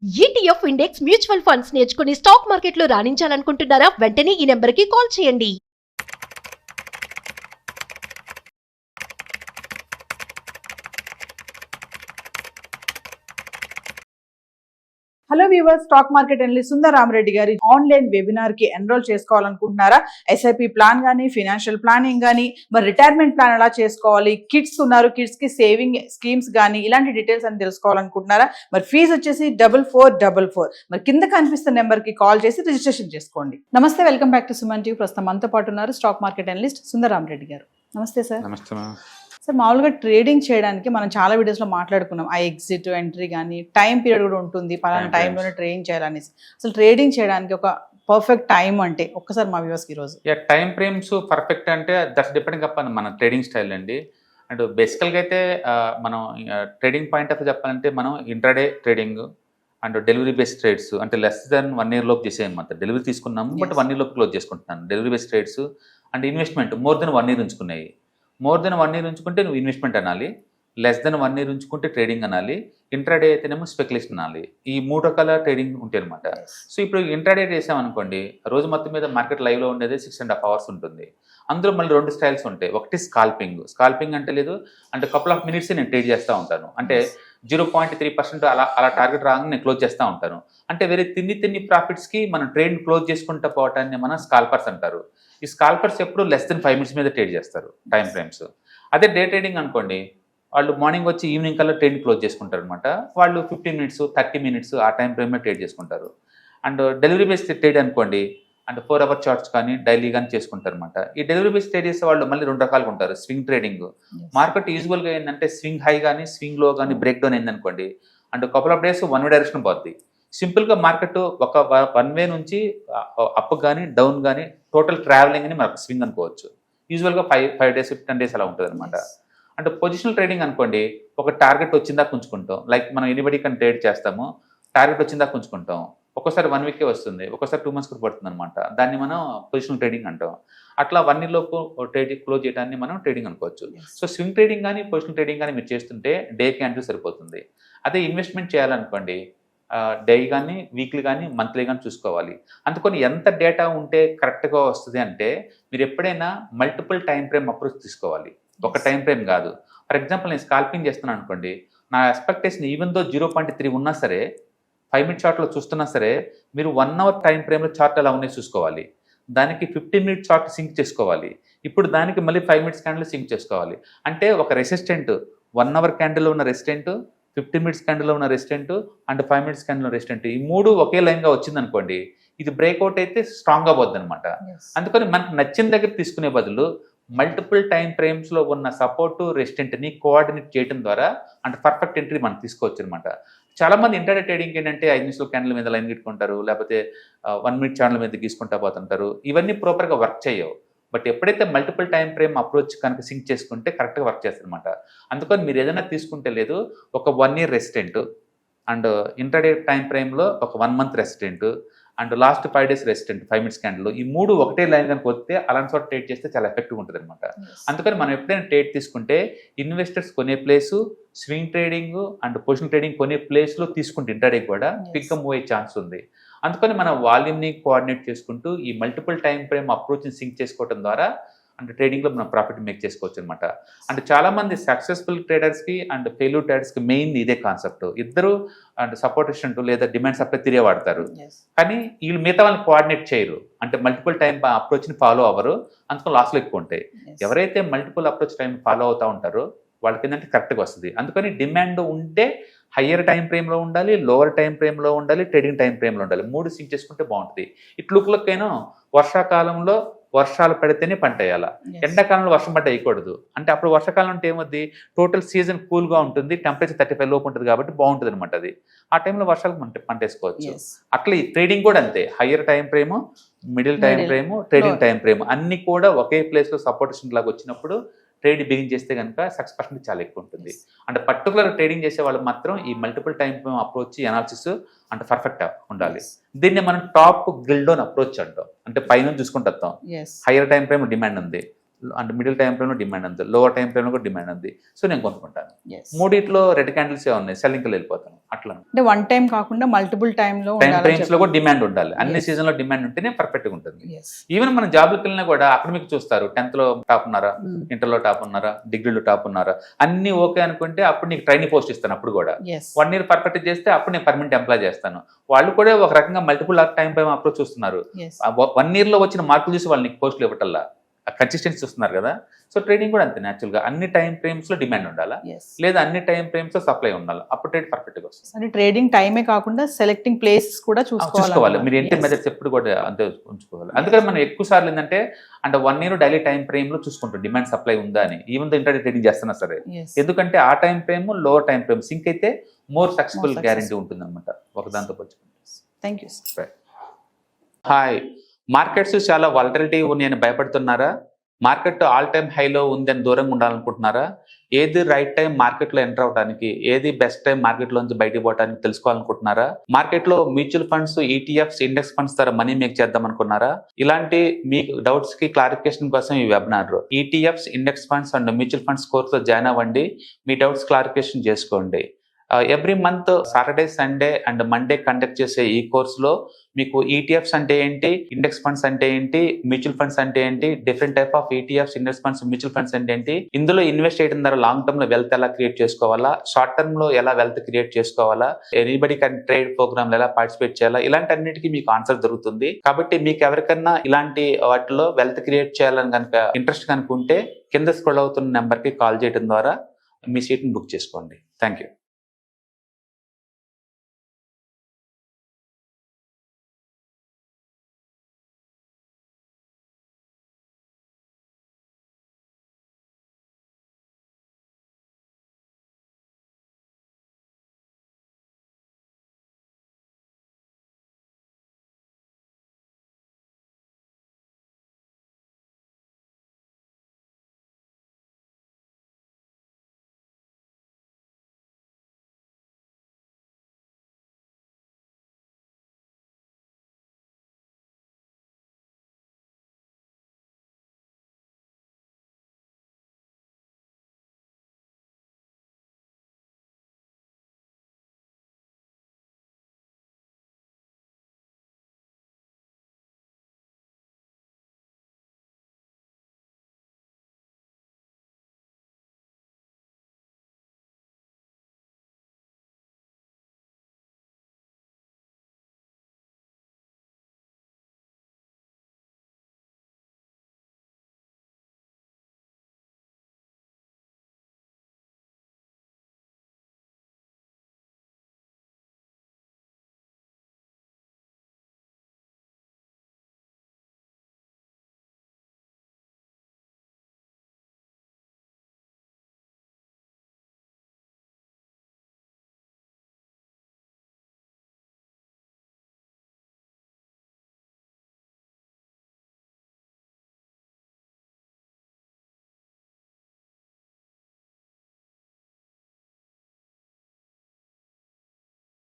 ETF index mutual funds నేర్చుకుని stock మార్కెట్లో రాణించాలనుకుంటున్నారా? వెంటనే ఈ నెంబర్కి కాల్ చేయండి. Hello viewers, stock market analyst Sundar Rama Reddy గారి ఆన్లైన్ వెబినార్ కి ఎన్రోల్ చేసుకోవాలనుకుంటున్నారా? ఎస్ఐపి ప్లాన్ కానీ, ఫైనాన్షియల్ ప్లానింగ్ కానీ, మరి రిటైర్మెంట్ ప్లాన్ ఎలా చేసుకోవాలి, కిడ్స్ ఉన్నారు, కిడ్స్ కి సేవింగ్ స్కీమ్స్ కానీ, ఇలాంటి డీటెయిల్స్ అని తెలుసుకోవాలనుకుంటున్నారా? మరి ఫీజు వచ్చేసి 4444. మరి కింద కనిపిస్తున్న నెంబర్ కి కాల్ చేసి రిజిస్ట్రేషన్ చేసుకోండి. నమస్తే, welcome back to Suman TV. ప్రస్తుతం మనతో పాటు ఉన్నారు stock market analyst Sundar Rama Reddy గారు. నమస్తే సార్. నమస్తే. సార్, మామూలుగా ట్రేడింగ్ చేయడానికి మనం చాలా వీడియోస్లో మాట్లాడుకున్నాం. ఆ ఎగ్జిట్ ఎంట్రీ కానీ టైం పీరియడ్ కూడా ఉంటుంది, పలానా టైంలోనే ట్రేడింగ్ చేయాలనేసి. అసలు ట్రేడింగ్ చేయడానికి ఒక పర్ఫెక్ట్ టైం అంటే ఒక్కసారి మా వ్యూవర్స్కి ఈరోజు. టైం ఫ్రేమ్స్ పర్ఫెక్ట్ అంటే దట్స్ డిపెండింగ్ అపాన్ మన ట్రేడింగ్ స్టైల్ అండి. అండ్ బేసికల్గా అయితే మనం ట్రేడింగ్ పాయింట్ ఆఫ్ చెప్పాలంటే మనం intraday trading and delivery based trades అంటే లెస్ దెన్ 1 year లోపు చేసేయనమాట. డెలివరీ తీసుకున్నాము బట్ 1 year లోపు క్లోజ్ చేసుకుంటున్నాను. Delivery based trades and investment more than 1 year ఉంచుకున్నాయి. మోర్ దెన్ 1 year ఉంచుకుంటే నువ్వు ఇన్వెస్ట్మెంట్ అనాలి, లెస్ దెన్ 1 year ఉంచుకుంటే ట్రేడింగ్ అనాలి, ఇంట్రాడే అయితేనేమో స్పెక్యులేషన్ అనాలి. ఈ 3 రకాల ట్రేడింగ్ ఉంటాయి అనమాట. సో ఇప్పుడు ఇంట్రాడే చేసామనుకోండి, రోజు మొత్తం మీద మార్కెట్ లైవ్లో ఉండేది 6.5 hours ఉంటుంది. అందులో మళ్ళీ 2 స్టైల్స్ ఉంటాయి. ఒకటి స్కాల్పింగ్ అంటే లేదు అంటే కపుల్ ఆఫ్ మినిట్స్ నేను ట్రేడ్ చేస్తూ ఉంటాను. అంటే 0.3% అలా టార్గెట్ రాగానే నేను క్లోజ్ చేస్తూ ఉంటాను. అంటే వేరే తిన్ని ప్రాఫిట్స్కి మనం ట్రేడ్ క్లోజ్ చేసుకుంటూ పోవటాన్ని మనం స్కాల్పర్స్ అంటారు. ఈ స్కాల్పర్స్ ఎప్పుడు లెస్ దెన్ 5 minutes మీద ట్రేడ్ చేస్తారు టైం ఫ్రేమ్స్. అదే డే ట్రేడింగ్ అనుకోండి, వాళ్ళు మార్నింగ్ వచ్చి ఈవినింగ్ కల్లా ట్రేడ్ క్లోజ్ చేసుకుంటారు అనమాట. వాళ్ళు 15 minutes 30 minutes ఆ టైం ఫ్రేమ్లో ట్రేడ్ చేసుకుంటారు. అండ్ డెలివరీ బేస్డ్ ట్రేడ్ అనుకోండి, అంటే 4 hour చార్ట్స్ కానీ డైలీ కానీ చేసుకుంటారు అనమాట. ఈ డెలివరీ బేస్డ్ ట్రేడ్ చేసే వాళ్ళు మళ్ళీ 2 రకాలుగా ఉంటారు. స్వింగ్ ట్రేడింగ్, మార్కెట్ యూజువల్గా ఏంటంటే స్వింగ్ హై కానీ స్వింగ్ లో కానీ బ్రేక్ డౌన్ అయిందనుకోండి, and couple of days one way direction పోద్ది. సింపుల్గా మార్కెట్ ఒక 1 way నుంచి అప్ కానీ డౌన్ కానీ టోటల్ ట్రావెలింగ్ అని మనకు స్వింగ్ అనుకోవచ్చు. యూజువల్గా 5 days 10 days అలా ఉంటుంది అనమాట. అంటే పొజిషనల్ ట్రేడింగ్ అనుకోండి, ఒక టార్గెట్ వచ్చిందా ఉంచుకుంటాం. లైక్ మనం ఎనీబడి కానీ ట్రేడ్ చేస్తాము, టార్గెట్ వచ్చిందా ఉంచుకుంటాం. ఒక్కోసారి 1 week వస్తుంది, ఒక్కోసారి 2 months కూడా పడుతుంది అనమాట. దాన్ని మనం పొజిషనల్ ట్రేడింగ్ అంటాం. అట్లా 1 year లోపు ట్రేడింగ్ క్లోజ్ చేయడాన్ని మనం ట్రేడింగ్ అనుకోవచ్చు. సో స్వింగ్ ట్రేడింగ్ కానీ పొజిషనల్ ట్రేడింగ్ కానీ మీరు చేస్తుంటే డే క్యాండిల్ సరిపోతుంది. అదే ఇన్వెస్ట్మెంట్ చేయాలనుకోండి, డే కానీ వీక్లీ కానీ మంత్లీ కానీ చూసుకోవాలి. అందుకని ఎంత డేటా ఉంటే కరెక్ట్గా వస్తుంది అంటే మీరు ఎప్పుడైనా మల్టిపుల్ టైం ఫ్రేమ్ అప్రోచ్ తీసుకోవాలి, ఒక టైం ఫ్రేమ్ కాదు. ఫర్ ఎగ్జాంపుల్ నేను స్కాల్పింగ్ చేస్తున్నాను అనుకోండి, నా ఎక్స్పెక్టేషన్ ఈవెన్ దో 0.3 ఉన్నా సరే 5 minute చార్ట్లో చూస్తున్నా సరే మీరు 1 hour టైం ఫ్రేమ్లో చార్ట్ ఎలా ఉన్నాయి చూసుకోవాలి. దానికి 15 minute చార్ట్ సింక్ చేసుకోవాలి. ఇప్పుడు దానికి మళ్ళీ 5 minutes క్యాండిల్ సింక్ చేసుకోవాలి. అంటే ఒక రెసిస్టెంట్ 1 hour క్యాండిల్లో ఉన్న రెసిస్టెంట్, 15 minutes క్యాండిల్లో ఉన్న రెసిస్టెంట్ అండ్ 5 minutes క్యాండిల్లో రెసిస్టెంట్, ఈ 3 ఒకే లైన్గా వచ్చిందనుకోండి, ఇది బ్రేక్అవుట్ అయితే స్ట్రాంగ్గా పోద్ది అనమాట. అందుకని మనకు నచ్చిన దగ్గర తీసుకునే బదులు మల్టిపుల్ టైం ఫ్రేమ్స్లో ఉన్న సపోర్ట్ రెసిస్టెంట్ని కోఆర్డినేట్ చేయడం ద్వారా అంటే పర్ఫెక్ట్ ఎంట్రీ మనం తీసుకోవచ్చు అనమాట. చాలామంది ఇంటర్డే ట్రేడింగ్ ఏంటంటే 5 నిమిషాల క్యాండిల్ మీద లైన్ గిట్టుకుంటారు, లేకపోతే 1 minute ఛానల్ మీద గీసుకుంటా పోతుంటారు. ఇవన్నీ ప్రాపర్గా వర్క్ చేయవు. బట్ ఎప్పుడైతే మల్టిపుల్ టైం ఫ్రేమ్ అప్రోచ్ కనుక సింక్ చేసుకుంటే కరెక్ట్గా వర్క్ చేస్తుంది అనమాట. అందుకని మీరు ఏదైనా తీసుకుంటే లేదు, ఒక 1 year resistant and intraday time ఫ్రేమ్లో ఒక 1 month resistant and last 5 days resistant 5 minutes candle, ఈ 3 ఒకటే లైన్ కనుక వస్తే అలాంటి చోట ట్రేడ్ చేస్తే చాలా ఎఫెక్టివ్ ఉంటుంది అనమాట. అందుకని మనం ఎప్పుడైనా ట్రేడ్ తీసుకుంటే ఇన్వెస్టర్స్ కొనే place, swing trading and position trading కొనే ప్లేస్లో తీసుకుంటే ఇంటర్డే కూడా క్విక్గా మూవ్ అయ్యే ఛాన్స్ ఉంది. అందుకని మన వాల్యూమ్ని కోఆర్డినేట్ చేసుకుంటూ ఈ మల్టిపుల్ టైం ఫ్రేమ్ అప్రోచ్ని సింక్ చేసుకోవడం ద్వారా అంటే ట్రేడింగ్లో మనం ప్రాఫిట్ మేక్ చేసుకోవచ్చు అనమాట. అంటే చాలామంది సక్సెస్ఫుల్ ట్రేడర్స్కి అండ్ ఫెయిల్యూర్ ట్రేడర్స్కి మెయిన్ ఇదే కాన్సెప్ట్. ఇద్దరు అంటే సపోర్ట్ రెసిస్టెంట్ లేదా డిమాండ్ సప్లై తిరిగే వాడతారు, కానీ వీళ్ళు మిగతా వాళ్ళని కోఆర్డినేట్ చేయరు. అంటే మల్టిపుల్ టైం అప్రోచ్ని ఫాలో అవ్వరు, అందుకని లాస్లో ఎక్కువ ఉంటాయి. ఎవరైతే మల్టిపుల్ అప్రోచ్ టైం ఫాలో అవుతూ ఉంటారో వాళ్ళకి ఏంటంటే కరెక్ట్గా వస్తుంది. అందుకని డిమాండ్ ఉంటే హయ్యర్ టైం ఫ్రేమ్లో ఉండాలి, లోవర్ టైం ఫ్రేమ్లో ఉండాలి, ట్రేడింగ్ టైం ఫ్రేమ్లో ఉండాలి. 3 సింక్ చేసుకుంటే బాగుంటుంది. ఇట్లుకైనా వర్షాకాలంలో వర్షాలు పడితేనే పంట వేయాలా, ఎండాకాలంలో వర్షం పడ్డ వేయకూడదు. అంటే అప్పుడు వర్షాకాలం అంటే ఏమవుద్ది, టోటల్ సీజన్ కూల్గా ఉంటుంది, టెంపరేచర్ 35 లోపు ఉంటుంది కాబట్టి బాగుంటుంది అనమాట. అది ఆ టైంలో వర్షాలకు పంట వేసుకోవచ్చు. అట్లా ఈ ట్రేడింగ్ కూడా అంతే, higher time frame, middle time frame, trading time frame అన్ని కూడా ఒకే ప్లేస్లో సపోర్టేషన్ లాగా వచ్చినప్పుడు ట్రేడ్ బిగిన్ చేస్తే కనుక సక్సెస్ పర్సెంట్ చాలా ఎక్కువ ఉంటుంది. అంటే పర్టికులర్ ట్రేడింగ్ చేసే వాళ్ళు మాత్రం ఈ మల్టిపుల్ టైం అప్రోచ్ అనాలిసిస్ అంటే పర్ఫెక్ట్ ఉండాలి. దీన్ని మనం టాప్ గ్రిల్ డౌన్ అప్రోచ్ అంటాం. అంటే పైన చూసుకుంటూ వస్తాం, హైయర్ టైం ఫ్రేమ్ డిమాండ్ ఉంది, అంటే మిడిల్ టైం ఫ్రేమ్లో డిమాండ్ ఉంది, లోవర్ టైం ఫ్రేమ్లో కూడా డిమాండ్ ఉంది. సో నేను కొనుక్కుంటాను. Yes. మూడిట్లో రెడ్ క్యాండిల్స్ ఉన్నాయి, సెల్లింగ్కి వెళ్ళిపోతాను. అట్లా అంటే వన్ టైం కాకుండా మల్టిపుల్ టైంలో టైం ఫ్రేమ్స్ లో కూడా డిమాండ్ ఉండాలి. అన్ని Yes. సీజన్ లో డిమాండ్ ఉంటేనే పర్ఫెక్ట్ గా ఉంటుంది. ఈవెన్ మనం జాబ్లకు వెళ్ళినా కూడా అకాడమిక్ చూస్తారు, 10th లో టాప్ ఉన్నారా, ఇంటర్లో టాప్ ఉన్నారా, డిగ్రీలో టాప్ ఉన్నారా, అన్ని ఓకే అనుకుంటే అప్పుడు నీకు ట్రైనింగ్ పోస్ట్ ఇస్తాను. అప్పుడు కూడా 1 year పర్ఫెక్ట్ చేస్తే అప్పుడు నేను పర్మనెంట్ ఎంప్లాయ్ చేస్తాను. వాళ్ళు కూడా ఒక రకంగా మల్టిపుల్ టైం ఫ్రేమ్ అప్రోచ్ చూస్తున్నారు. 1 year లో వచ్చిన మార్కులు చూసి వాళ్ళు నీకు పోస్టులు ఇవ్వటల్లా, కన్సిస్టెన్సీ చూస్తున్నారు కదా. సో ట్రేడింగ్ కూడా అంతే, న్యాచురల్ గా అన్ని టైం ఫ్రేమ్స్ లో డిమాండ్ ఉండాలా, లేదా అన్ని టైం ఫ్రేమ్స్ లో సప్లై ఉండాలి, అప్పుడు ట్రేడ్ పర్ఫెక్ట్ గా వస్తుంది. అంటే ట్రేడింగ్ టైమే కాకుండా సెలెక్టింగ్ ప్లేసెస్ కూడా చూసుకోవాలి. మీరు ఎంట్రీ మెథడ్స్ ఎప్పుడు కూడా అంతే ఉంచుకోవాలి. అందుకని మనం ఎక్కువ సార్లు ఏంటంటే అంటే 1 year డైలీ టైం ఫ్రేమ్ లో చూసుకుంటాం డిమాండ్ సప్లై ఉందా అని, ఈవెన్ దో ఇంటర్డే ట్రేడింగ్ చేస్తున్నా సరే. ఎందుకంటే ఆ time frame lower time frame sync అయితే మోర్ సక్సెస్ఫుల్ గ్యారంటీ ఉంటుంది అనమాట ఒకదాంతో పోల్చుకుంటే. Thank you. హాయ్, మార్కెట్స్ చాలా వాలటిలిటీ ఉన్నాయని భయపడుతున్నారా? మార్కెట్ ఆల్ టైమ్ హైలో ఉందని దూరంగా ఉండాలనుకుంటున్నారా? ఏది రైట్ టైం మార్కెట్లో ఎంటర్ అవడానికి, ఏది బెస్ట్ టైం మార్కెట్లోంచి బయటకు పోవడానికి తెలుసుకోవాలనుకుంటున్నారా? మార్కెట్లో mutual funds, ETFs, index funds ద్వారా మనీ మేక్ చేద్దాం అనుకున్నారా? ఇలాంటి మీ డౌట్స్ కి క్లారిఫికేషన్ కోసం ఈ webinar ETFs, index funds and mutual funds కోర్సులో జాయిన్ అవ్వండి. మీ డౌట్స్ క్లారిఫికేషన్ చేసుకోండి. Every month Saturday, Sunday and Monday conduct చేసే ఈ కోర్సులో మీకు ఈటీఎఫ్స్ అంటే ఏంటి, ఇండెక్స్ ఫండ్స్ అంటే ఏంటి, మ్యూచువల్ ఫండ్స్ అంటే ఏంటి, different type of ETFs, index funds, mutual funds అంటే ఏంటి, ఇందులో ఇన్వెస్ట్ చేయడం ద్వారా లాంగ్ టర్మ్ లో వెల్త్ ఎలా క్రియేట్ చేసుకోవాలా, షార్ట్ టర్మ్ లో ఎలా వెల్త్ క్రియేట్ చేసుకోవాలా, ఎనీబడి కెన్ ట్రేడ్ ప్రోగ్రామ్ లో ఎలా పార్టిసిపేట్ చేయాలా, ఇలాంటి అన్నిటికీ మీకు ఆన్సర్ దొరుకుతుంది. కాబట్టి మీకు ఎవరికన్నా ఇలాంటి వాటిలో వెల్త్ క్రియేట్ చేయాలని కనుక ఇంట్రెస్ట్ కనుకుంటే కింద స్క్రోల్ అవుతున్న నెంబర్ కి కాల్ చేయడం ద్వారా మీ సీట్ని బుక్ చేసుకోండి. Thank you.